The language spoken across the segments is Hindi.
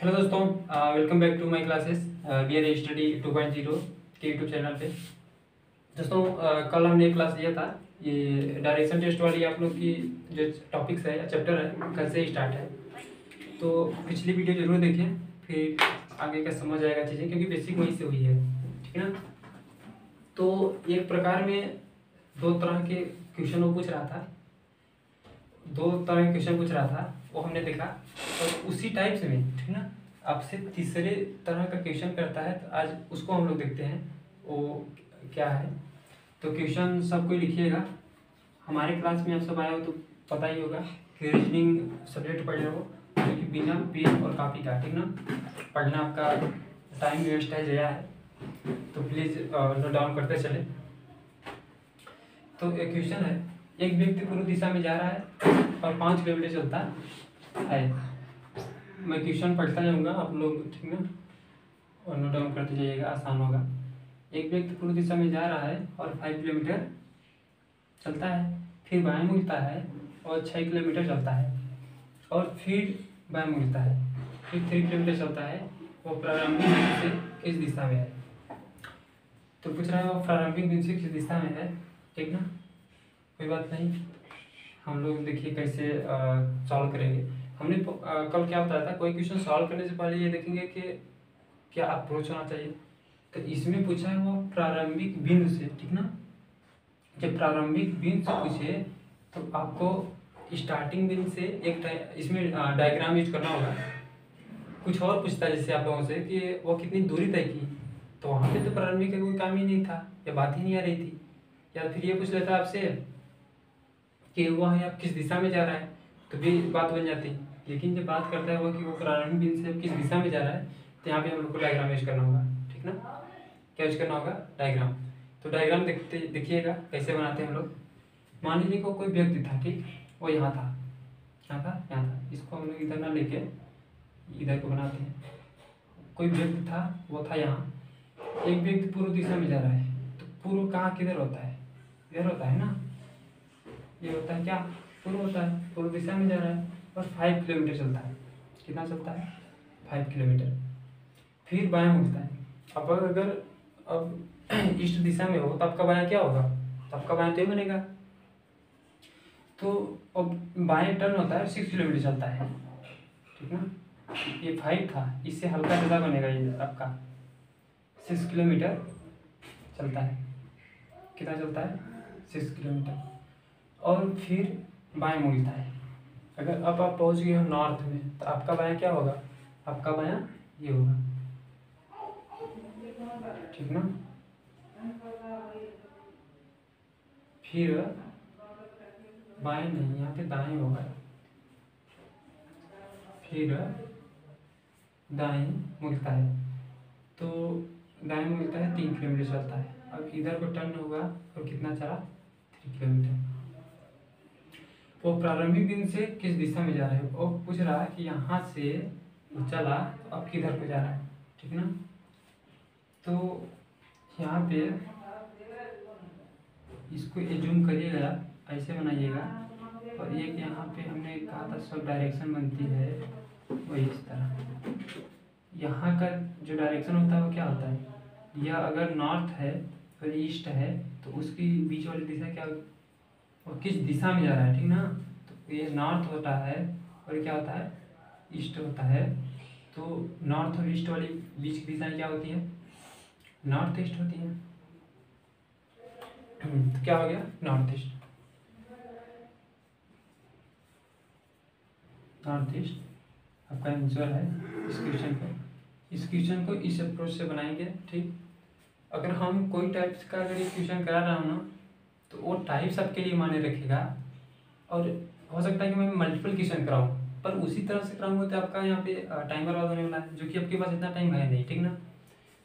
हेलो दोस्तों, welcome back to my classes we are study 2.0 के यूट्यूब चैनल पे। दोस्तों कल हमने एक क्लास लिया था, ये डायरेक्शन टेस्ट वाली आप लोग की जो टॉपिक्स है या चैप्टर है कल से स्टार्ट है। तो पिछली वीडियो जरूर देखें, फिर आगे का समझ आएगा चीज़ें, क्योंकि बेसिक वहीं से हुई है, ठीक है ना। तो एक प्रकार में दो तरह के क्वेश्चन वो पूछ रहा था, वो हमने देखा। और उसी टाइप से में, ठीक ना, आपसे तीसरे तरह का क्वेश्चन करता है, तो आज उसको हम लोग देखते हैं वो क्या है। तो क्वेश्चन सब कोई लिखिएगा। हमारे क्लास में आप सब आए हो तो पता ही होगा कि रीजनिंग सब्जेक्ट पढ़ रहे हो, जो कि बिना पेन और कॉपी का, ठीक ना, पढ़ना आपका टाइम वेस्ट है, जया है, तो प्लीज़ नोट डाउन करते चले। तो एक क्वेश्चन है, एक व्यक्ति पूर्व दिशा में जा रहा है और 5 किलोमीटर चलता है। मैं क्वेश्चन पढ़ता जाऊँगा, आप लोग, ठीक ना, और नोट डाउन करते जाइएगा, आसान होगा। एक व्यक्ति पूर्व दिशा में जा रहा है और 5 किलोमीटर चलता है, फिर बाएं मुड़ता है और 6 किलोमीटर चलता है, और फिर बाएं मुड़ता है, फिर 3 किलोमीटर चलता है। वो प्रारंभिक बिंदु से किस दिशा में है? तो पूछ रहा है वो प्रारंभिक बिंदु से किस दिशा में है, ठीक ना। कोई बात नहीं, हम लोग देखिए कैसे सॉल्व करेंगे। हमने कल क्या बताया था, कोई क्वेश्चन सॉल्व करने से पहले ये देखेंगे कि क्या अप्रोच होना चाहिए। तो इसमें पूछा है वो प्रारंभिक बिंदु से, ठीक ना। जब प्रारंभिक बिंदु से पूछे तो आपको स्टार्टिंग बिंदु से एक इसमें डायग्राम यूज करना होगा। कुछ और पूछता है जैसे आप लोगों से कि वो कितनी दूरी तय की, तो वहाँ पे तो प्रारंभिक का कोई काम ही नहीं था या बात ही नहीं आ रही थी। या फिर ये पूछ लेता आपसे कि वह आप किस दिशा में जा रहा है, तो भी बात बन जाती। लेकिन जब बात करता है वो कि वो प्रारंभिक बिंदु से किस दिशा में जा रहा है, तो यहाँ पे हम लोग को डायग्राम यूज करना होगा, ठीक ना। क्या यूज करना होगा? डायग्राम। तो डायग्राम देखिएगा कैसे बनाते हैं हम लोग। मान लीजिए को कोई व्यक्ति था, ठीक, वो यहाँ था, यहाँ था। इसको हम लोग इधर ना लेके इधर को बनाते हैं। कोई व्यक्ति था, वो था यहाँ। एक व्यक्ति पूर्व दिशा में जा रहा है, तो पूर्व कहाँ किधर होता है? इधर होता है ना। ये होता है क्या? पूर्व होता है, पूर्व दिशा में जा रहा है और 5 किलोमीटर चलता है। कितना चलता है? 5 किलोमीटर। फिर बायां मुड़ता है। अब ईस्ट दिशा में हो तो आपका बायां क्या होगा? तो आपका बायां तो ही बनेगा। तो अब बाएं टर्न होता है, 6 किलोमीटर चलता है, ठीक ना। ये 5 था, इससे हल्का ज़्यादा बनेगा, ये आपका 6 किलोमीटर चलता है। कितना चलता है? 6 किलोमीटर। और फिर बाएं मुड़ता है। अगर अब आप पहुंच गए हो नॉर्थ में, तो आपका बायां क्या होगा? आपका बायां ये होगा, ठीक ना। फिर बाएं नहीं, यहाँ पे दाएं होगा। फिर दाएं मुड़ता है, तो दाएं मुड़ता है, 3 किलोमीटर चलता है। अब इधर को टर्न होगा और कितना चला? 3 किलोमीटर। वो प्रारंभिक बिंदु से किस दिशा में जा रहा है, वो पूछ रहा है कि यहाँ से वो चला तो अब किधर को जा रहा है, ठीक ना। तो यहाँ पे इसको जूम करिएगा, ऐसे बनाइएगा, और एक यहाँ पे हमने कहा था सब डायरेक्शन बनती है वही इस तरह। यहाँ का जो डायरेक्शन होता है वो क्या होता है? या अगर नॉर्थ है और ईस्ट है तो उसकी बीच वाली दिशा क्या होगी? और किस दिशा में जा रहा है, ठीक ना। तो ये नॉर्थ होता है और क्या होता है? ईस्ट होता है। तो नॉर्थ और ईस्ट वाली बीच की दिशाएं क्या होती है? नॉर्थ ईस्ट होती है। तो क्या हो गया? North east. नॉर्थ ईस्ट आपका आंसर है इस क्वेश्चन का। इस क्वेश्चन को इस अप्रोच से बनाएंगे, ठीक। अगर हम कोई टाइप्स का अगर ये क्वेश्चन करा रहा हूँ ना, तो वो टाइप्स आपके लिए माने रखेगा। और हो सकता है कि मैं मल्टीपल क्वेश्चन कराऊँ, पर उसी तरह से कराऊंगा तो आपका यहाँ पे टाइम बर्बाद होने वाला है, जो कि आपके पास इतना टाइम है नहीं, ठीक ना।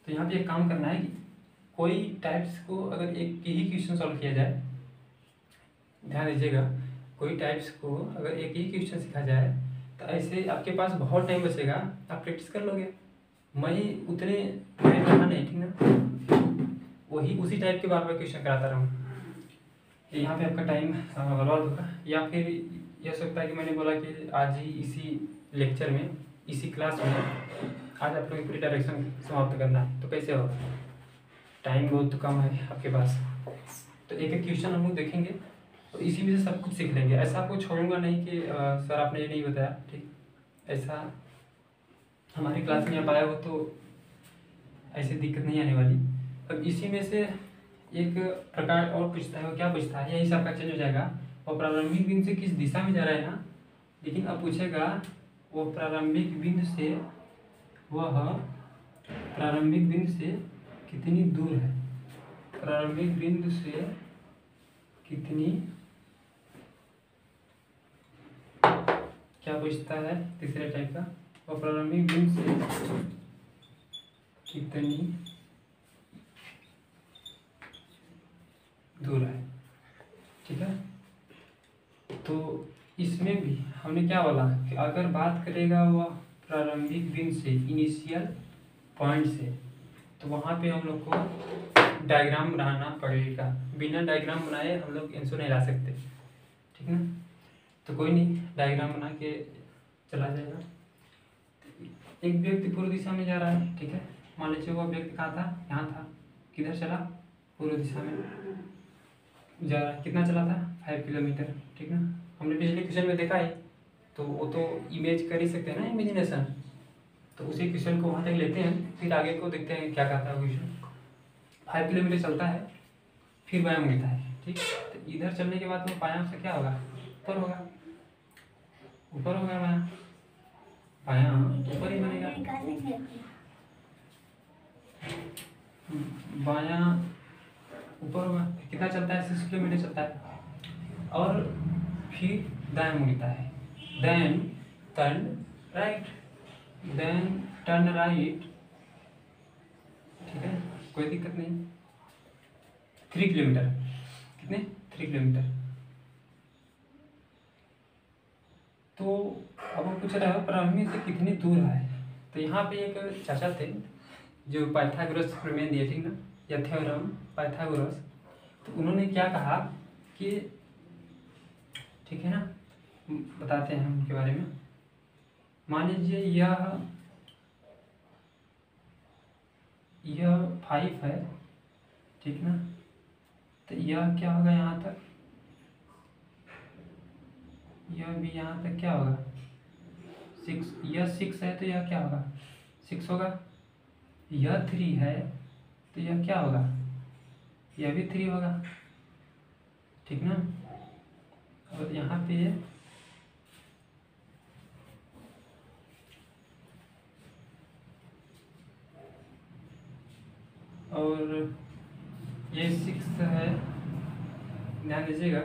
तो यहाँ पे एक काम करना है कि कोई टाइप्स को अगर एक ही क्वेश्चन सॉल्व किया जाए, ध्यान दीजिएगा, कोई टाइप्स को अगर एक ही क्वेश्चन सीखा जाए तो ऐसे आपके पास बहुत टाइम बचेगा, आप प्रैक्टिस कर लोगे। मैं ही उतने टाइम रहा नहीं, ठीक ना, वही उसी टाइप के बार बार क्वेश्चन कराता रहूँ, यहाँ पे आपका टाइम बर्बाद होगा। या फिर यह सकता है कि मैंने बोला कि आज ही इसी लेक्चर में इसी क्लास में आज आप लोग की पूरी डायरेक्शन समाप्त करना है। तो कैसे होगा, टाइम बहुत कम है आपके पास, तो एक एक क्वेश्चन हम लोग देखेंगे तो इसी में से सब कुछ सीख लेंगे। ऐसा आपको छोड़ूंगा नहीं कि सर आपने ये नहीं बताया, ठीक, ऐसा हमारी क्लास में आप आया हो तो ऐसी दिक्कत नहीं आने वाली। अब इसी में से एक प्रकार और पूछता है, वो क्या पूछता है, यही सबका चेंज हो जाएगा। और प्रारंभिक बिंदु से किस दिशा में जा रहा है ना, लेकिन अब पूछेगा वो प्रारंभिक बिंदु से, वह प्रारंभिक बिंदु से कितनी दूर है, प्रारंभिक बिंदु से कितनी, क्या पूछता है तीसरे टाइप का, वो प्रारंभिक बिंदु से कितनी दूर है, ठीक है। तो इसमें भी हमने क्या बोला कि अगर बात करेगा वह प्रारंभिक बिंदु से, इनिशियल पॉइंट से, तो वहाँ पे हम लोग को डायग्राम बनाना पड़ेगा। बिना डायग्राम बनाए हम लोग आंसर नहीं ला सकते, ठीक ना। तो कोई नहीं, डायग्राम बना के चला जाएगा। एक व्यक्ति पूर्व दिशा में जा रहा है, ठीक है। मान लीजिए वो व्यक्ति कहाँ था, यहाँ था, किधर चला, पूर्व दिशा में जा रहा है। कितना चला था, 5 किलोमीटर, ठीक ना। हमने पिछले क्वेश्चन में देखा है, तो वो तो इमेज कर ही सकते हैं ना, इमेजिनेशन। तो उसी क्वेश्चन को वहाँ तक लेते हैं, फिर आगे को देखते हैं क्या कहता है क्वेश्चन। 5 किलोमीटर चलता है, फिर बायां मुड़ता है, ठीक। तो इधर चलने के बाद वो बायां से क्या होगा, ऊपर होगा, ऊपर होगा, बायां बायां ऊपर ही बनेगा, बायां ऊपर होगा। कितना चलता है, 6 किलोमीटर चलता है, और फिर दाएं मुड़ता है, then turn right, then turn right, ठीक है, कोई दिक्कत नहीं। 3 किलोमीटर, कितने, 3 किलोमीटर। तो अब हम पूछ रहा है प्रारंभिक से कितनी दूर है। तो यहाँ पे एक चाचा थे जो पाइथागोरस प्रमेय दिए, ठीक ना, या थ्योरम पाइथागोरस। तो उन्होंने क्या कहा कि, ठीक है ना, बताते हैं उनके बारे में। मान लीजिए यह 5 है, ठीक ना। तो यह क्या होगा यहाँ तक, यह भी यहाँ तक क्या होगा 6, यह 6 है तो यह क्या होगा 6 होगा। यह 3 है तो यह क्या होगा, यह भी 3 होगा, ठीक ना। और यहाँ पे और ये 6 है, ध्यान दीजिएगा।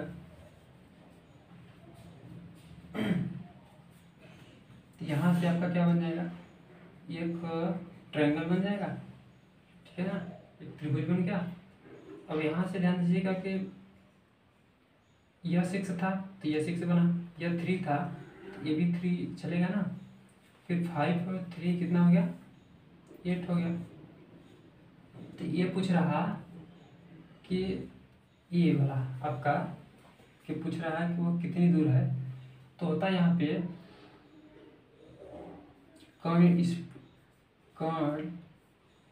यहाँ से आपका क्या बन जाएगा, एक ट्रायंगल बन जाएगा, ठीक है ना, एक त्रिभुज बन गया। अब यहाँ से ध्यान दीजिएगा कि यह 6 था तो यह 6 बना, यह 3 था तो ये भी 3 चलेगा ना, फिर 5 और 3 कितना हो गया, 8 हो गया। तो ये पूछ रहा कि ये वाला आपका कि पूछ रहा है कि वो कितनी दूर है। तो होता है यहाँ पे कर्ण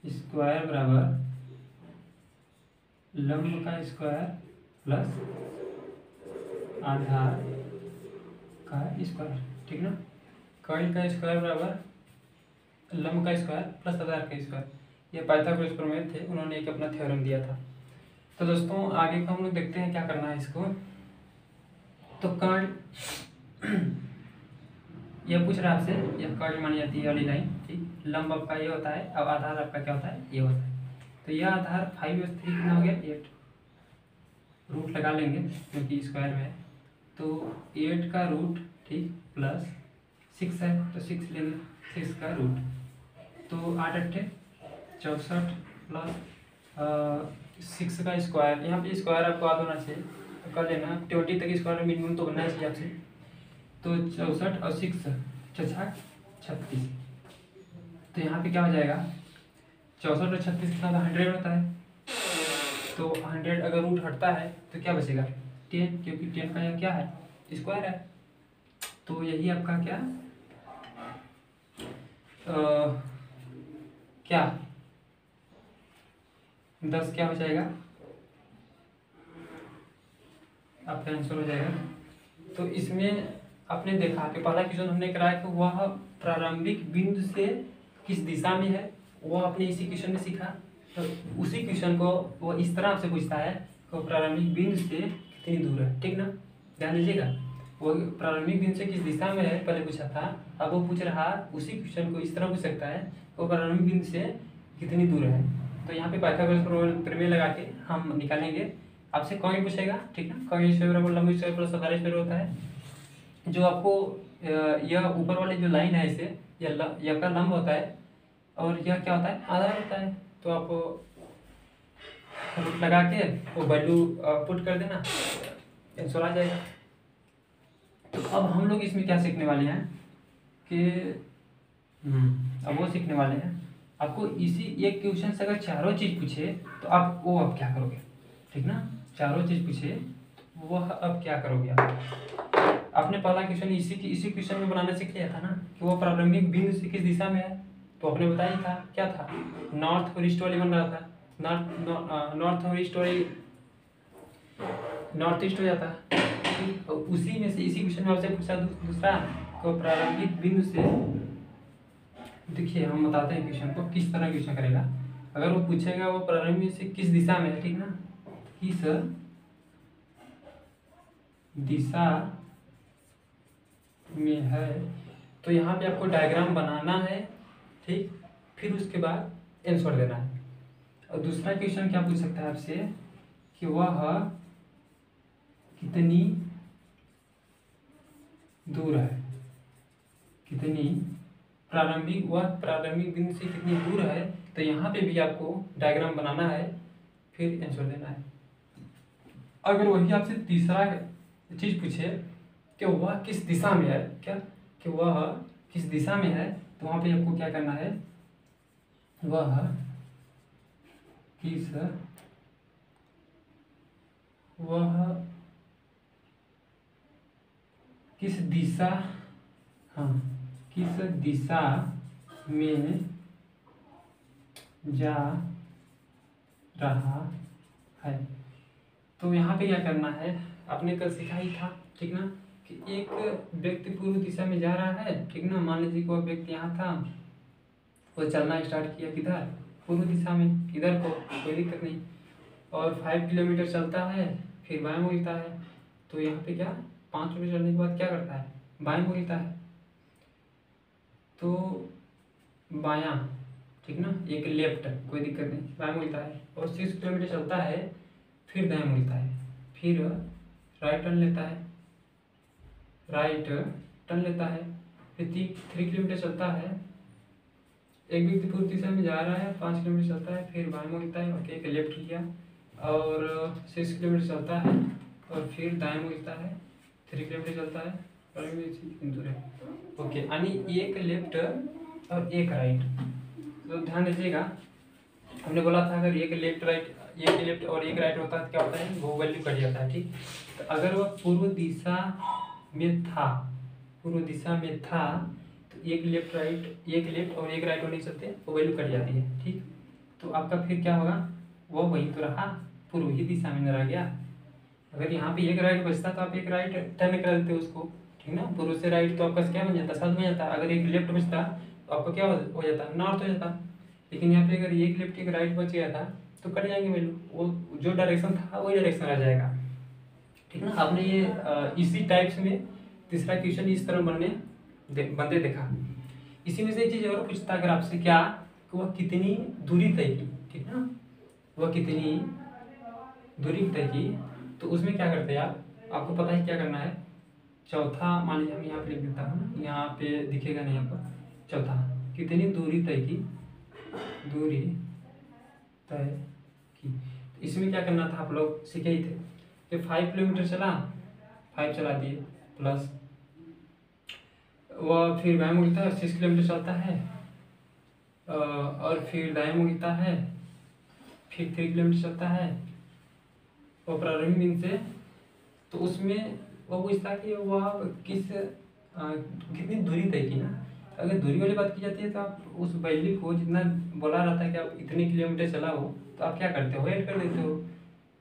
स्क्वायर बराबर लंब का स्क्वायर प्लस आधार का स्क्वायर, ठीक ना। कर्ण का स्क्वायर बराबर लंब का स्क्वायर प्लस आधार का स्क्वायर। ये पाइथागोरस प्रमेय थे, उन्होंने एक अपना थ्योरम दिया था। तो दोस्तों आगे का हम लोग देखते हैं क्या करना है इसको। तो कर्ण यह पूछ रहा है आपसे, यह कर्ण मानी जाती है वाली लाइन, ठीक। लंब आपका ये होता है, अब आधार आपका क्या होता है, ये होता है। तो यह आधार 5 और 3 कितना हो गया, 8, रूट लगा लेंगे क्योंकि स्क्वायर में है। तो 8 का रूट, ठीक, प्लस 6 है तो 6 लेंगे, 6 का रूट। तो 8 8 64 प्लस 6 का स्क्वायर, यहाँ पे स्क्वायर आपको याद होना चाहिए तो कर लेना। 20 तक स्क्वायर मिनिमम तो बनना चाहिए आपसे। तो 64 और 6 36। तो यहाँ पे क्या हो जाएगा, 64 और 36 कितना होता है, 100 होता है। तो 100 अगर रूट हटता है तो क्या बचेगा, 10, क्योंकि 10 का यह क्या है, स्क्वायर है। तो यही आपका क्या क्या 10 क्या हो जाएगा, आपका आंसर हो जाएगा। तो इसमें आपने देखा कि पहला क्वेश्चन हमने कराया कि वह प्रारंभिक बिंदु से किस दिशा में है, वो आपने इसी क्वेश्चन में सीखा। तो उसी क्वेश्चन को वो इस तरह से पूछता है कि प्रारंभिक बिंदु से कितनी दूर है, ठीक ना, ध्यान दीजिएगा। वो प्रारंभिक बिंदु से किस दिशा में है पहले पूछा था, अब वो पूछ रहा उसी क्वेश्चन को इस तरह पूछ सकता है वो प्रारंभिक बिंदु से कितनी दूर है। तो यहाँ पे पाइथागोरस प्रमेय लगा के हम निकालेंगे। आपसे कौन पूछेगा, ठीक ना, कौन स्क्वायर बराबर लंब स्क्वायर प्लस आधार स्क्वायर होता है। जो आपको यह ऊपर वाली जो लाइन है इसे यह आपका लंब होता है और यह क्या होता है, आधार होता है। तो आप रूट लगा के वो वैल्यू पुट कर देना, आंसर आ जाएगा। तो अब हम लोग इसमें क्या सीखने वाले हैं कि अब वो सीखने वाले हैं आपको इसी एक क्वेश्चन से अगर चारों चीज पूछे तो आप वो अब क्या करोगे, ठीक ना, चारों चीज पूछे वह अब क्या करोगे आप। आपने पहला क्वेश्चन इसी क्वेश्चन में बनाना सीख लिया था ना कि वो प्रारंभिक बिंदु से किस दिशा में है। तो आपने बताया था क्या था, नॉर्थ और ईस्ट वाली बन रहा था, नॉर्थ और ईस्ट वाली नॉर्थ ईस्ट हो जाता है। तो उसी में से इसी क्वेश्चन में आपसे पूछा दूसरा तो प्रारंभिक बिंदु से, देखिए हम बताते हैं क्वेश्चन को किस तरह क्वेश्चन करेगा। अगर वो पूछेगा वो प्रारंभिक से किस दिशा में है, ठीक ना, किस दिशा में है, तो यहाँ पे आपको डायग्राम बनाना है, ठीक, फिर उसके बाद आंसर देना है। और दूसरा क्वेश्चन क्या पूछ सकता है आपसे कि वह कितनी दूर है, कितनी प्रारंभिक बिंदु से कितनी दूर है। तो यहाँ पे भी आपको डायग्राम बनाना है, फिर आंसर देना है। अगर वही आपसे तीसरा चीज पूछे कि वह किस दिशा में है, क्या कि वह किस दिशा में है, तो वहाँ पे आपको क्या करना है, वह किस दिशा, हाँ, किस दिशा में जा रहा है। तो यहाँ पे क्या करना है, आपने कल सीखा ही था, ठीक ना, कि एक व्यक्ति पूर्व दिशा में जा रहा है, ठीक ना, मान लीजिए कोई व्यक्ति यहाँ था, वो चलना स्टार्ट किया किधर, पूर्व दिशा में, इधर को कोई दिक्कत नहीं, और 5 किलोमीटर चलता है फिर बाएं मुड़ता है। तो यहाँ पे क्या 5 किलोमीटर चलने के बाद क्या करता है, बाएं मुड़ता है, तो बायां, ठीक ना, एक लेफ्ट, कोई दिक्कत नहीं, बाएं मुड़ता है, और 6 किलोमीटर चलता है फिर दाएं मुड़ता है, फिर राइट टर्न लेता है, फिर 3 किलोमीटर चलता है। एक व्यक्ति पूर्व दिशा में जा रहा है, 5 किलोमीटर चलता है, फिर बाएं मुड़ता है, ओके, एक लेफ्ट लिया, और 6 किलोमीटर चलता है और फिर दाएं मुड़ता है, 3 किलोमीटर चलता है और दूर है, ओके, यानी एक लेफ्ट और एक राइट। तो ध्यान दीजिएगा, हमने बोला था अगर एक लेफ्ट और एक राइट होता है तो क्या होता है, वो वैल्यू कट जाता है, ठीक। तो अगर वह पूर्व दिशा में था तो एक लेफ्ट और एक राइट हो नहीं सकते, वो वैल्यू कट जाती है, ठीक। तो आपका फिर क्या होगा, वो वही तो रहा, पूर्व ही दिशा में रह गया। अगर यहाँ पे एक राइट बचता तो आप एक राइट टर्न कर देते उसको, ठीक ना, पूर्व से राइट तो आपका क्या बन जाता, साउथ में जाता। अगर एक लेफ्ट बचता तो आपका क्या हो जाता, नॉर्थ हो जाता। लेकिन यहाँ पे अगर एक लेफ्ट एक राइट बच गया था तो कट जाएंगे वैल्यू, वो जो डायरेक्शन था वही डायरेक्शन आ जाएगा, ठीक ना। आपने ये इसी टाइप्स में तीसरा क्वेश्चन इस तरह बनते देखा। इसी में से एक चीज और पूछता अगर आपसे क्या, कि वह कितनी दूरी तय की, ठीक ना, वह कितनी दूरी तय की। तो उसमें क्या करते हैं आपको पता है क्या करना है। चौथा मान लीजिए हम यहाँ पे लिख देता हूँ, यहाँ पे दिखेगा नहीं आपको। चौथा, कितनी दूरी तय की, तो इसमें क्या करना था, आप लोग सीखे ही थे कि 5 किलोमीटर चला, 5 चला दिए, प्लस वह फिर बाएं मुड़ता है, 6 किलोमीटर चलता है, और फिर दाएं मुड़ता है, फिर 3 किलोमीटर चलता है, और प्रारंभिक बिंदु से। तो उसमें वो पूछता कि वह कितनी दूरी तय की ना। अगर दूरी वाली बात की जाती है तो आप उस वैल्यू को जितना बोला रहता है कि आप इतने किलोमीटर चला हो तो आप क्या करते हो, ऐड कर देते हो।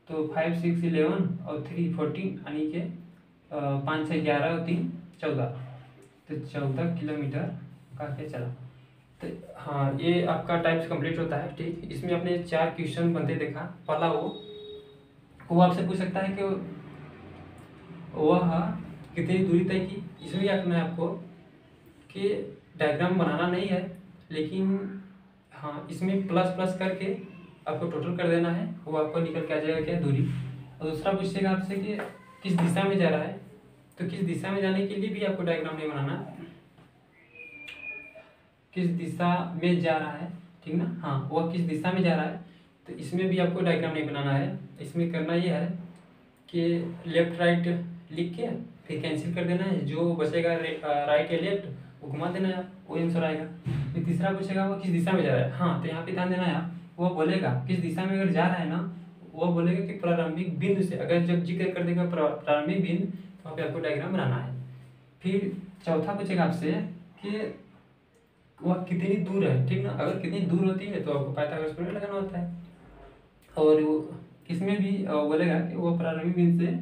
तो 5 6 11 और 3 14 यानी कि 5 6 11 और 3 14, तो 14 किलोमीटर का क्या चला। तो हाँ, ये आपका टाइप्स कंप्लीट होता है। ठीक, इसमें आपने 4 क्वेश्चन बनते देखा। पहला वो आपसे पूछ सकता है कि वह कितनी दूरी तय की। इसमें क्या करना है आपको कि डायग्राम बनाना नहीं है, लेकिन हाँ इसमें प्लस प्लस करके आपको टोटल कर देना है, वो आपको निकल के आ जाएगा क्या दूरी। और दूसरा पूछेगा आपसे कि किस दिशा में जा रहा है, तो किस दिशा में जाने के लिए भी आपको डायग्राम नहीं बनाना, किस दिशा में जा रहा है, ठीक ना। हाँ, वह किस दिशा में जा रहा है, तो इसमें भी आपको डायग्राम नहीं बनाना है। इसमें करना ये है कि लेफ्ट राइट लिख के फिर कैंसिल कर देना है, जो बचेगा राइट या लेफ्ट वो घुमा देना है, वो आंसर आएगा। फिर तीसरा पूछेगा वो किस दिशा में जा रहा है। हाँ, तो यहाँ पे ध्यान देना है, वो बोलेगा किस दिशा में अगर जा रहा है ना, वो बोलेगा कि प्रारंभिक बिंदु से, अगर जब जिक्र कर देगा प्रारंभिक बिंदु तो वहाँ पे आपको डायग्राम बनाना है। फिर चौथा पूछेगा आपसे कि वह कितनी दूर है, ठीक ना। अगर कितनी दूर होती है तो आपको पाइथागोरस थ्योरम लगाना होता है। और वो इसमें भी बोलेगा कि वो प्रारंभिक बिंदु से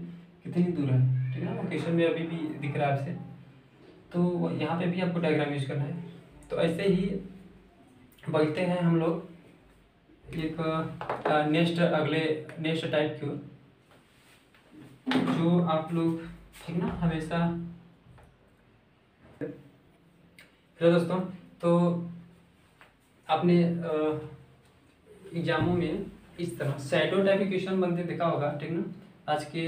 कितनी दूर है, ठीक है ना। वो क्वेश्चन में अभी भी दिख रहा है आपसे, तो यहाँ पे भी आपको डायग्राम यूज करना है। तो ऐसे ही बढ़ते हैं हम लोग एक नेक्स्ट टाइप की, जो आप लोग ठीक ना हमेशा। हेलो दोस्तों, तो आपने एग्जामों में इस तरह शैडो टाइप के क्वेश्चन बनते देखा होगा, ठीक ना। आज के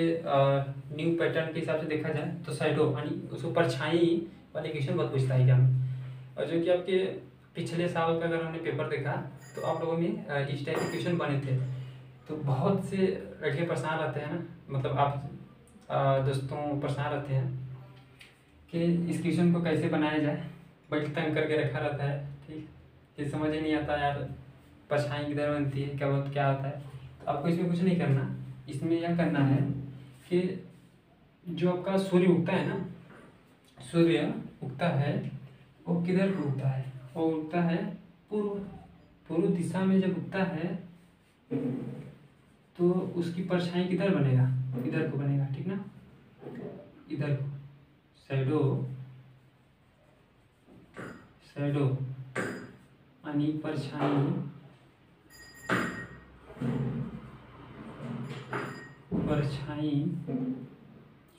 न्यू पैटर्न के हिसाब से देखा जाए तो शैडो यानी उसको परछाई वाले क्वेश्चन बहुत पूछता है एग्जाम में। और जो कि आपके पिछले साल का अगर हमने पेपर देखा तो आप लोगों में इस टाइप के क्वेश्चन बने थे। तो बहुत से लड़के परेशान रहते हैं ना, मतलब आप दोस्तों परेशान रहते हैं कि इस क्वेश्चन को कैसे बनाया जाए, बड़ी तंग करके रखा रहता है। ठीक, ये समझ ही नहीं आता यार परछाई किधर बनती है, क्या होता है। तो आपको इसमें कुछ नहीं करना, इसमें यह करना है कि जो आपका सूर्य उगता है ना, सूर्य उगता है वो किधर को उगता है, वो उगता है पूर्व दिशा में। जब उगता है तो उसकी परछाई किधर बनेगा, इधर को बनेगा, ठीक ना, इधर को। शैडो यानी परछाई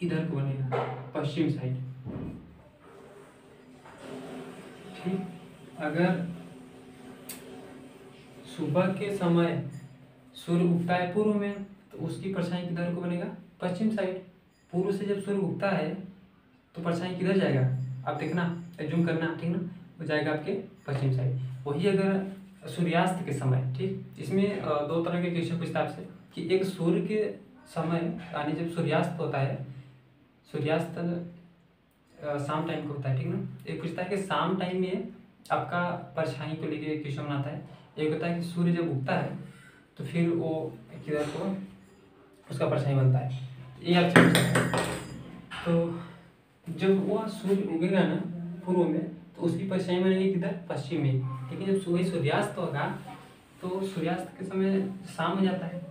इधर को बनेगा, पश्चिम साइड। ठीक, अगर सुबह के समय सूर्य उगता है पूर्व में तो उसकी परछाई किधर को बनेगा, पश्चिम साइड। पूर्व से जब सूर्य उगता है तो परछाई किधर जाएगा, आप देखना, जूम करना, ठीक ना, वो जाएगा आपके पश्चिम साइड। वही अगर सूर्यास्त के समय, ठीक, इसमें दो तरह के क्वेश्चन पूछता है आपसे कि एक सूर्य के समय यानी जब सूर्यास्त होता है, सूर्यास्त शाम टाइम को होता है, ठीक ना। एक पूछता है कि शाम टाइम में आपका परछाई को लेके क्वेश्चन बनाता है। एक होता है कि सूर्य जब उगता है तो फिर वो किधर को उसका परछाई बनता है, ये आपसे पूछता है। तो जब वो सूर्य उगेगा ना पूर्व में तो उसकी परछाई बनेगी किधर, पश्चिम में। लेकिन जब सूर्य सूर्यास्त होगा तो सूर्यास्त के समय शाम हो जाता है,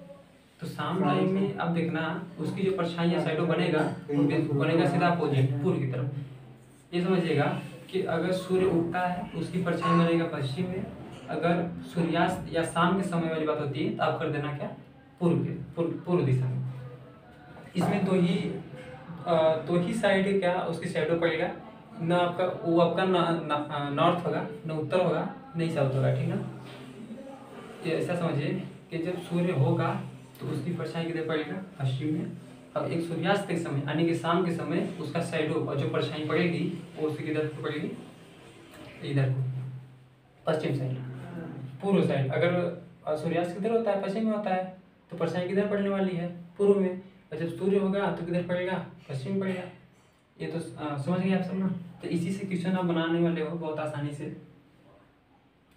तो शाम टाइम में आप देखना उसकी जो परछाई या साइडो बनेगा सीधा अपोजिट, पूर्व की तरफ। ये समझिएगा कि अगर सूर्य उगता है तो उसकी परछाई बनेगा पश्चिम में, अगर सूर्यास्त या शाम के समय वाली बात होती है तो आप कर देना क्या, पूर्व दिशा में। इसमें दो ही साइड क्या उसकी शैडो पड़ेगा ना, आपका वो आपका नॉर्थ होगा, ना उत्तर होगा, नहीं साउथ होगा, ठीक ना। ये ऐसा समझिए कि जब सूर्य होगा तो उसकी परछाई किधर पड़ेगा, पश्चिम में। अब एक सूर्यास्त के समय यानी कि शाम के समय उसका शैडो और जो परछाई पड़ेगी वो उसकी किधर को पड़ेगी, इधर को, पश्चिम साइड, पूर्व साइड। अगर सूर्यास्त किधर होता है, पश्चिम में होता है, तो परछाई किधर पड़ने वाली है, पूर्व में। और जब सूर्य होगा तो किधर पड़ेगा, पश्चिम में पड़ेगा। ये तो समझ गए आप सब ना। तो इसी से क्वेश्चन आप बनाने वाले हो बहुत आसानी से।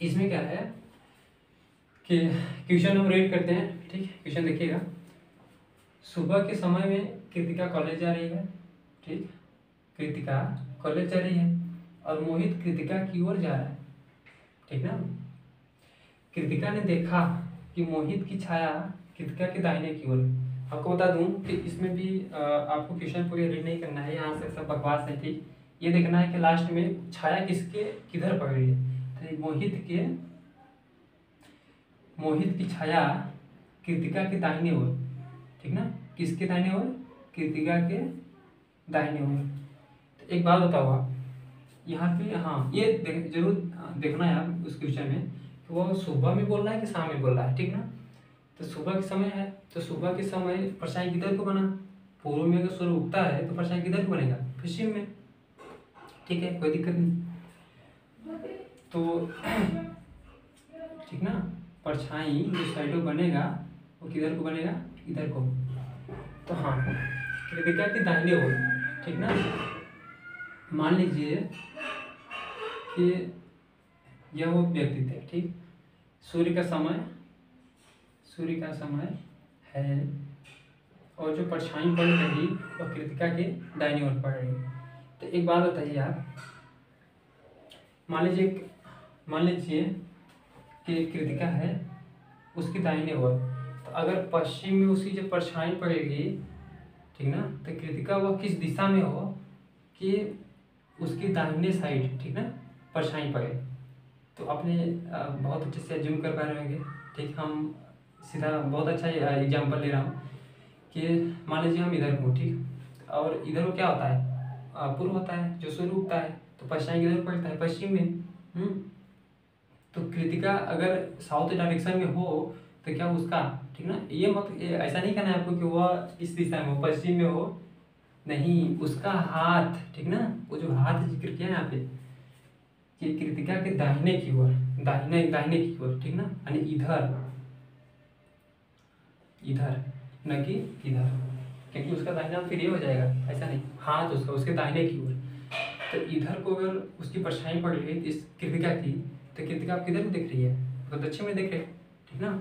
इसमें क्या है कि क्वेश्चन हम रीड करते हैं, ठीक। क्वेश्चन देखिएगा, सुबह के समय में कृतिका कॉलेज जा रही है, ठीक, कृतिका कॉलेज जा रही है। और मोहित कृतिका की ओर जा रहा है, ठीक ना। कृतिका ने देखा कि मोहित की छाया कृतिका के दाहिने की ओर। आपको बता दूं कि इसमें भी आपको क्वेश्चन पूरी रीड नहीं करना है, यहाँ से सब बकवास है, ठीक। ये देखना है कि लास्ट में छाया किसके किधर पड़ रही है। तो मोहित की छाया कृतिका के दाहिने ओर, ठीक ना। किसके दाहिने ओर? कृतिका के दाहिने ओर। तो एक बात बताओ आप यहाँ पे, हाँ ये जरूर देखना है आप उस क्वेश्चन में कि वो सुबह में बोल रहा है कि शाम में बोल रहा है, ठीक ना। तो सुबह के समय है, तो सुबह के समय परछाई किधर को बना? पूर्व में अगर सूर्य उगता है तो परछाई किधर को बनेगा? पश्चिम में, ठीक है, कोई दिक्कत नहीं। तो ठीक ना, परछाई जो साइडों बनेगा वो किधर को बनेगा? इधर को। तो हाँ, कृतिका की दाहिने ओर, ठीक ना। मान लीजिए कि यह वो व्यक्ति थे, ठीक। सूर्य का समय है और जो परछाई पड़ रही वह कृतिका के दाहिनी ओर पड़ रही। तो एक बात बताइए आप, मान लीजिए कि कृतिका है उसकी दाहिने ओर, तो अगर पश्चिम में उसकी जो परछाई पड़ेगी, ठीक ना, तो कृतिका वह किस दिशा में हो कि उसकी दाहिने साइड, ठीक ना, परछाई पड़े। तो आपने बहुत अच्छे से अज्यूम कर पा रहे होंगे, ठीक। हम सीधा बहुत अच्छा एग्जाम्पल ले रहा हूँ कि मान लीजिए हम इधर को, ठीक, और इधर को क्या होता है? पूर्व होता है, जो सूर्य उगता है, तो परछाई किधर पड़ता है? पश्चिम में। तो कृतिका अगर साउथ डायरेक्शन में हो तो क्या उसका, ठीक ना, ये ऐसा नहीं कहना है आपको कि वह इस दिशा में हो, पश्चिम में हो, नहीं, उसका हाथ, ठीक ना, वो जो हाथ जिक्र किया यहाँ पे कि कृतिका के दाहिने की ओर, दाहिने की ओर, ठीक ना, यानी इधर न कि इधर, क्योंकि उसका दाहिना फिर ये हो जाएगा, ऐसा नहीं, हाथ उसके दाहिने की ओर। तो इधर को अगर उसकी परछाई पड़ रही है इस कृतिका की, तो कृतिका आप किधर को देख रही है? तो दक्षिण में देख रहे, ठीक ना,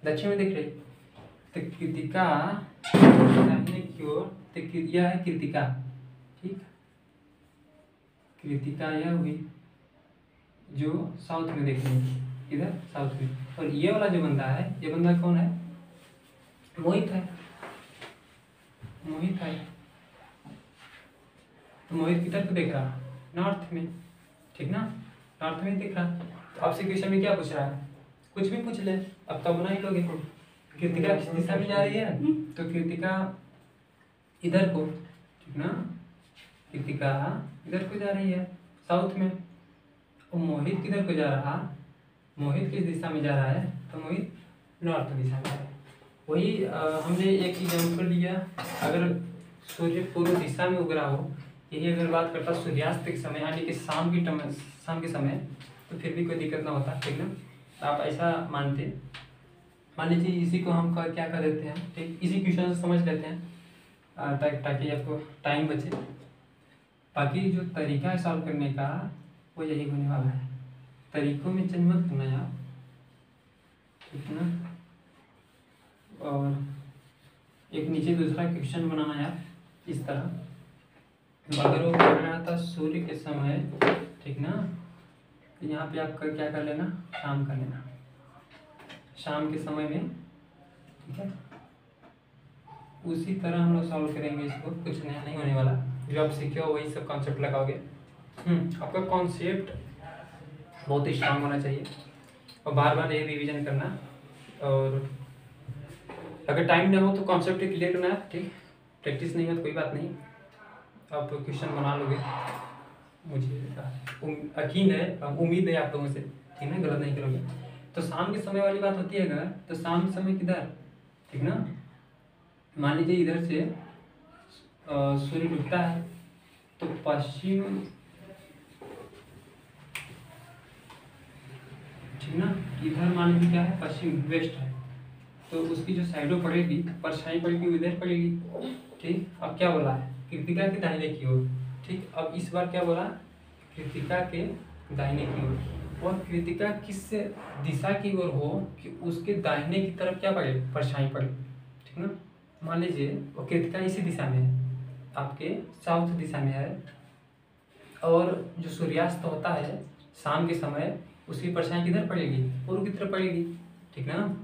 दक्षिण में देख रहे। तो कृतिका दाहिने की ओर, तो यह है कृतिका, ठीक। कृतिका यह हुई जो साउथ में देख रही है, इधर साउथ में। और ये वाला जो बंदा है, ये बंदा कौन है? मोहित है। तो मोहित किधर को देख रहा? नॉर्थ में, ठीक ना, नॉर्थ में देख रहा। तो आपसे क्वेश्चन में क्या पूछ रहा है? कुछ भी पूछ ले, अब तो बना ही लोगे। कृतिका किस दिशा में जा रही है? तो कृतिका इधर को, ठीक ना, कृतिका इधर को जा रही है, साउथ में। और मोहित किधर को जा रहा? मोहित किस दिशा में जा रहा है? तो मोहित नॉर्थ दिशा में जा रहा है। वही हमने एक एग्जाम्पल लिया, अगर सूर्य पूर्व दिशा में उग रहा हो, यही अगर बात करता सूर्यास्त के समय, यानी कि शाम के समय, तो फिर भी कोई दिक्कत ना होता, ठीक ना। आप ऐसा मानते, मान लीजिए इसी को हम क्या कर देते हैं, ठीक, इसी क्वेश्चन से समझ लेते हैं ताकि आपको टाइम बचे। बाकी जो तरीका है सॉल्व करने का वो यही होने वाला है, तरीकों में चेंज मत करना यार, ठीक ना। और एक नीचे दूसरा क्वेश्चन बनाना यार इस तरह, अगर वो कर रहा था सूर्य के समय, ठीक ना, तो यहाँ पे आप क्या कर लेना? शाम कर लेना, शाम के समय में, ठीक है। उसी तरह हम लोग सॉल्व करेंगे इसको, कुछ नया नहीं होने वाला, जो आप सीखे हो वही सब कॉन्सेप्ट लगाओगे। आपका कॉन्सेप्ट बहुत ही स्ट्रांग होना चाहिए और बार बार ये रिवीजन करना, और अगर टाइम ना हो तो कॉन्सेप्ट क्लियर करना है, ठीक। प्रैक्टिस नहीं हो तो कोई बात नहीं, आप क्वेश्चन बना लोगे, मुझे यकीन है, उम्मीद है आप लोगों से, ठीक ना, गलत नहीं करोगे। तो शाम के समय वाली बात होती है अगर, तो शाम के समय किधर, ठीक ना, मान लीजिए इधर से सूर्य डूबता है तो पश्चिम, ठीक ना, इधर मान लीजिए क्या है? पश्चिम, वेस्ट है, तो उसकी जो साइडों पड़ेगी, परछाई पड़ेगी इधर पड़ेगी, ठीक। अब क्या बोला है? कृतिका के दाहिने की ओर, ठीक। अब इस बार क्या बोला? कृतिका के दाहिने की ओर। वह कृतिका किस दिशा की ओर हो कि उसके दाहिने की तरफ क्या पड़े? परछाई पड़े, ठीक ना। मान लीजिए वो कृतिका इसी दिशा में है, आपके साउथ दिशा में है, और जो सूर्यास्त होता है शाम के समय, उसकी परछाई किधर पड़ेगी? पूर्व की तरफ पड़ेगी, ठीक ना।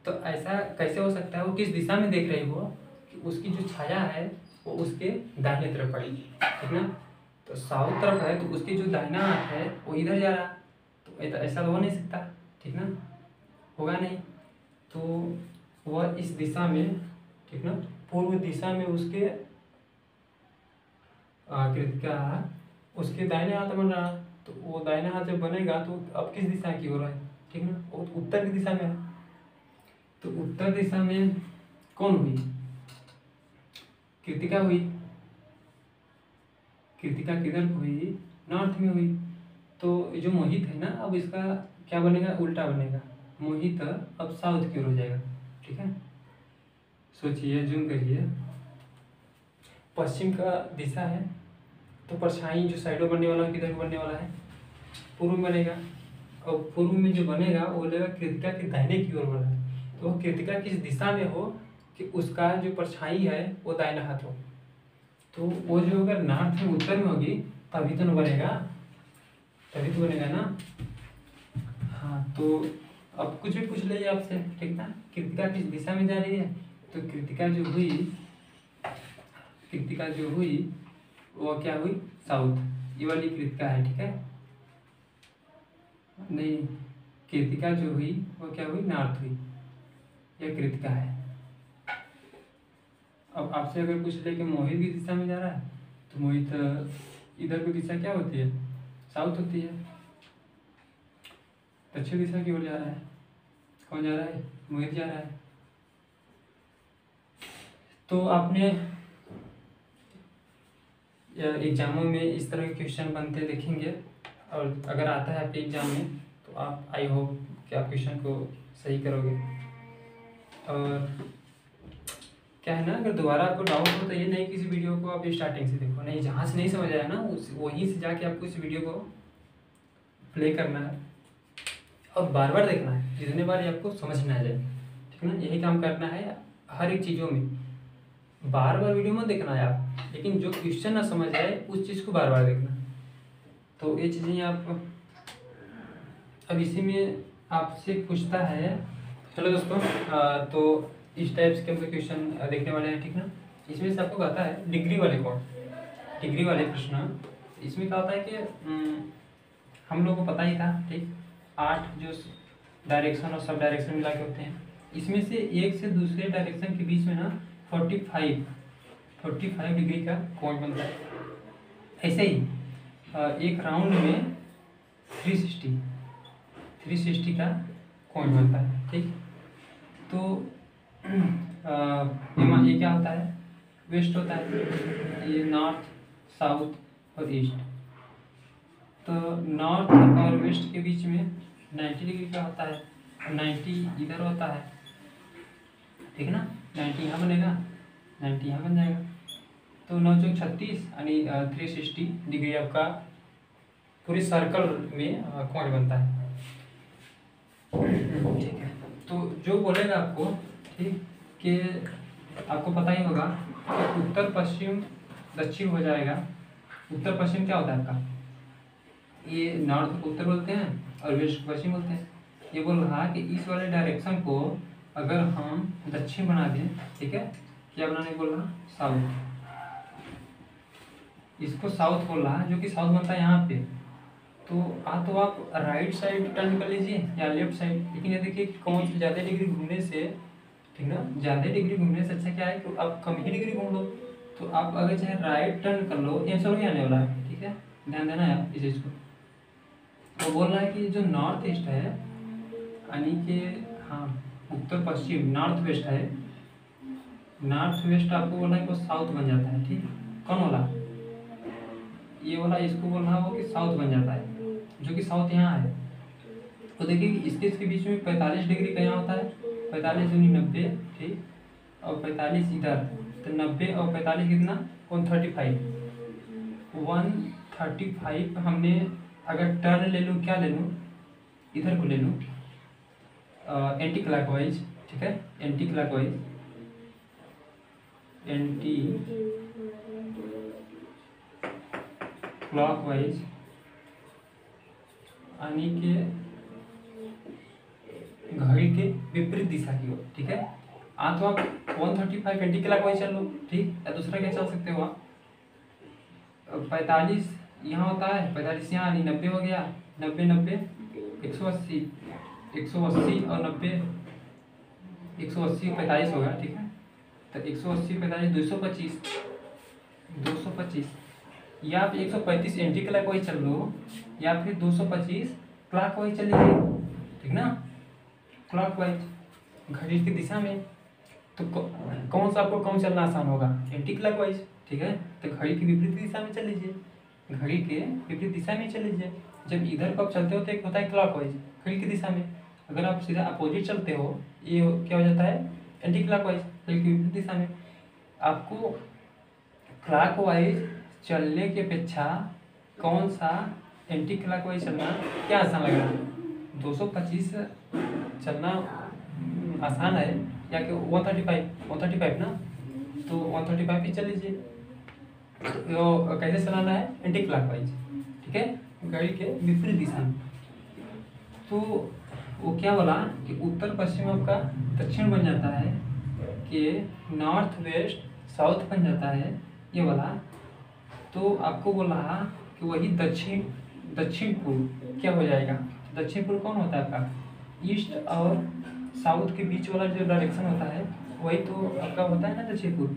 तो ऐसा कैसे हो सकता है? वो किस दिशा में देख रही हो कि उसकी जो छाया है वो उसके दाहिने तरफ पड़ेगी, ठीक ना। तो साउथ तरफ है तो उसकी जो दाहिना हाथ है वो इधर जा रहा, तो ऐसा तो हो नहीं सकता, ठीक ना, होगा नहीं। तो वह इस दिशा में, ठीक ना, पूर्व दिशा में उसके कृतिका उसके दाहिने हाथ बन रहा, तो वो दाहिने हाथ जब बनेगा तो अब किस दिशा की ओर है, ठीक ना, वो तो उत्तर की दिशा में है। तो उत्तर दिशा में कौन हुई? कृतिका हुई। कृतिका किधर हुई? नॉर्थ में हुई। तो जो मोहित है ना, अब इसका क्या बनेगा? उल्टा बनेगा। मोहित अब साउथ की ओर हो जाएगा, ठीक है। सोचिए, जूम करिए। पश्चिम का दिशा है तो परछाई जो साइडों बनने वाला है किधर बनने वाला है? पूर्व में बनेगा। और पूर्व में जो बनेगा वो बोलेगा कृतिका के दाहिने की ओर बना है, तो वह कृतिका किस दिशा में हो कि उसका जो परछाई है वो दाहिना हाथ हो। तो वो जो अगर नॉर्थ में उत्तर में होगी तभी तो न बनेगा, तभी तो बनेगा ना। हाँ, तो अब कुछ भी पूछ लीजिए आपसे, ठीक ना। कृतिका किस दिशा में जा रही है? तो कृतिका जो हुई वो क्या हुई? साउथ। ये वाली कृतिका है, ठीक है। नहीं, कृतिका जो हुई वो क्या हुई? नॉर्थ हुई। यह कृतिका है। अब आपसे अगर पूछ ले कि मोहित की दिशा में जा रहा है, तो मोहित इधर की दिशा क्या होती है? साउथ होती है। दक्षिण दिशा की ओर जा रहा है। कौन जा रहा है? मोहित जा रहा है। तो आपने एग्जामों में इस तरह के क्वेश्चन बनते देखेंगे, और अगर आता है आपके एग्जाम में तो आप, आई होप कि आप क्वेश्चन को सही करोगे। और क्या है ना, अगर दोबारा आपको डाउट हो तो ये नहीं किसी वीडियो को आप स्टार्टिंग से देखो, नहीं, जहाँ से नहीं समझ आया ना उस वहीं से जाके आपको इस वीडियो को प्ले करना है और बार बार देखना है, जितने बार ये आपको समझ में आ जाए, ठीक है ना। यही काम करना है हर एक चीज़ों में। बार बार वीडियो मत देखना है आप, लेकिन जो क्वेश्चन ना समझ आए उस चीज़ को बार बार देखना। तो ये चीज़ें आप, अब इसी में आपसे पूछता है। चलो दोस्तों, तो इस टाइप के हम क्वेश्चन देखने वाले हैं, ठीक ना। इसमें से आपको कहता है डिग्री वाले प्रश्न। इसमें क्या होता है कि हम लोग को पता ही था, ठीक, 8 जो डायरेक्शन और सब डायरेक्शन मिला के होते हैं, इसमें से एक से दूसरे डायरेक्शन के बीच में ना 45 डिग्री का कोण बनता है। ऐसे ही एक राउंड में 360 का कोण बनता है, ठीक। तो ये क्या होता है? वेस्ट होता है। ये नॉर्थ, साउथ और ईस्ट। तो नॉर्थ और वेस्ट के बीच में 90 डिग्री का होता है, और 90 इधर होता है, ठीक है ना। 90 यहाँ बनेगा, 90 यहाँ बन जाएगा। तो 9 चौक 36 यानी 360 डिग्री आपका पूरे सर्कल में कोण बनता है, ठीक है। तो जो बोलेगा आपको, ठीक, कि आपको पता ही होगा कि उत्तर पश्चिम दक्षिण हो जाएगा। उत्तर पश्चिम क्या होता है आपका? ये नॉर्थ को उत्तर बोलते हैं और वेस्ट को पश्चिम बोलते हैं। ये बोल रहा है कि इस वाले डायरेक्शन को अगर हम दक्षिण बना दें, ठीक है, क्या बनाने बोल रहा? साउथ। इसको साउथ बोल रहा है, जो कि साउथ बनता है यहाँ पे। तो आप राइट साइड टर्न कर लीजिए या लेफ्ट साइड, लेकिन ये देखिए कौन सी ज़्यादा डिग्री घूमने से, ठीक ना, ज़्यादा डिग्री घूमने से अच्छा क्या है कि आप कम ही डिग्री घूम लो। तो आप अगर चाहे राइट टर्न कर लो, आंसर नहीं आने वाला है, ठीक है, ध्यान देना है इस चीज़ को। तो बोल रहा है कि जो नॉर्थ ईस्ट है, यानी कि हाँ उत्तर पश्चिम, नॉर्थ वेस्ट है, नॉर्थ वेस्ट आपको बोला है वो साउथ बन जाता है, ठीक। कौन बोला? ये वाला इसको बोल रहा है वो कि साउथ बन जाता है, जो कि साउथ यहाँ है। तो देखिए इसके बीच में 45 डिग्री का यहाँ होता है, 45 दूनी 90, ठीक, और 45 इधर, तो 90 और 45 कितना? 135। 135 हमने अगर टर्न ले लूँ, क्या ले लूँ? इधर को ले लूँ, एंटी क्लॉकवाइज, ठीक है, एंटी क्लॉकवाइज, एंटी क्लॉकवाइज यानी कि घड़ी के विपरीत दिशा की ओर, ठीक है। तो आप 135 एंटी क्लॉकवाइज चल लो, ठीक। या दूसरा क्या चल सकते हो आप 45 यहाँ होता है, 45 यहाँ, 90 हो गया, 90 90 180, 180 और 90, 180 और 45 होगा, ठीक है। तो 180 45 225, 225 या आप 135 एंटी क्लॉकवाइज चल लो या फिर 225 क्लॉकवाइज चल लीजिए, ठीक ना, क्लॉकवाइज घड़ी की दिशा में। तो कौन सा आपको कम चलना आसान होगा, एंटी क्लॉकवाइज, ठीक है। तो घड़ी की विपरीत दिशा में चल लीजिए, घड़ी के विपरीत दिशा में चल लीजिए। जब इधर को आप चलते हो तो एक होता है क्लॉकवाइज घड़ी की दिशा में, अगर आप सीधा अपोजिट चलते हो ये क्या हो जाता है एंटी क्लॉकवाइज घड़ी की विपरीत दिशा में। आपको क्लॉकवाइज चलने की अपेक्षा कौन सा एंटी क्लॉकवाइज चलना क्या आसान लग रहा है, 225 चलना आसान है या कि 135 ना, तो 135 ही चल लीजिए। तो कैसे चलाना है एंटी क्लॉकवाइज, ठीक है, घड़ी के विपरीत दिशा में। तो वो क्या बोला कि उत्तर पश्चिम आपका दक्षिण बन जाता है कि नॉर्थ वेस्ट साउथ बन जाता है, ये बोला। तो आपको बोला कि वही दक्षिण पूर्व क्या हो जाएगा, दक्षिण पूर्व कौन होता है आपका, ईस्ट और साउथ के बीच वाला जो डायरेक्शन होता है वही तो आपका होता है ना दक्षिण पूर्व,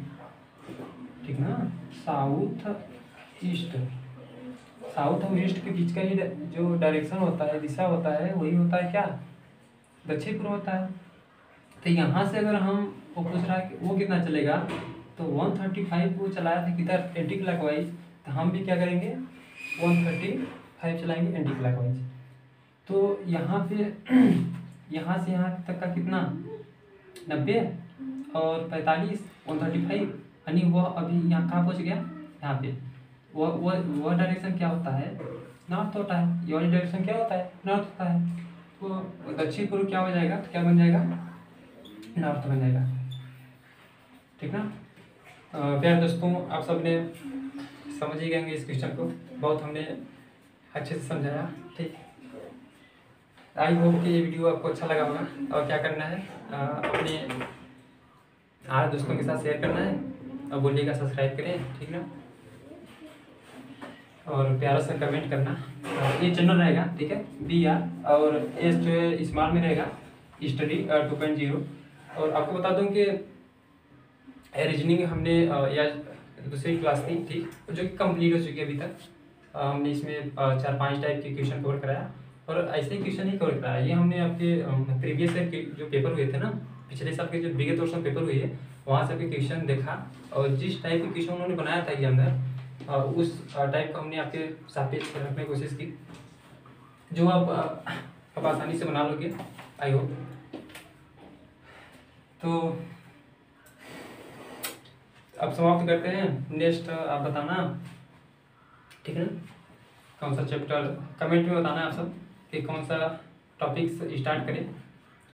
ठीक ना। साउथ और ईस्ट के बीच का ही जो डायरेक्शन होता है, दिशा होता है, वही होता है क्या, दक्षिण पूर्व होता है। तो यहाँ से अगर हम वो पूछ रहा है कि वो कितना चलेगा, तो 135 वो चलाया था किधर एंटी क्लॉकवाइज, तो हम भी क्या करेंगे 135 चलाएंगे एंटी क्लॉकवाइज। तो यहाँ पे यहाँ से यहाँ तक का कितना 90 और 45 135, यानी वह अभी यहाँ कहाँ पहुँच गया, यहाँ पे वह डायरेक्शन क्या होता है, नॉर्थ होता है। ये वाली डायरेक्शन क्या होता है, नॉर्थ होता है। तो दक्षिण पूर्व क्या हो जाएगा, तो क्या बन जाएगा, नॉर्थ बन जाएगा, ठीक ना। प्यारे दोस्तों, आप सब ने समझ ही गए इस क्वेश्चन को, बहुत हमने अच्छे से समझाया, ठीक। आई होप कि ये वीडियो आपको अच्छा लगा होगा। और क्या करना है, अपने 8 दोस्तों के साथ शेयर करना है और बोलिएगा सब्सक्राइब करें, ठीक ना। और प्यारा सा कमेंट करना। ये चैनल रहेगा, ठीक है, BR और एस जो है स्मॉल में रहेगा, स्टडी 2.0। और आपको बता दूं कि रीजनिंग हमने या दूसरी क्लास थी, ठीक, जो कि कंप्लीट हो चुकी है अभी तक। हमने इसमें 4-5 टाइप के क्वेश्चन कवर कराया और ऐसे ही क्वेश्चन ही कवर कराया। ये हमने आपके प्रीवियस ईयर के जो पेपर हुए थे ना, पिछले साल के जो विगत वर्षों पेपर हुए है, वहाँ से आपके क्वेश्चन देखा और जिस टाइप के क्वेश्चन उन्होंने बनाया था ये अंदर, उस टाइप का हमने आपके सापेक्ष रखने की कोशिश की, जो आप आसानी से बना लोगे, आई होप। तो अब समाप्त करते हैं, नेक्स्ट आप बताना, ठीक है ना, कौन सा चैप्टर, कमेंट में बताना आप सब कि कौन सा टॉपिक्स स्टार्ट करें।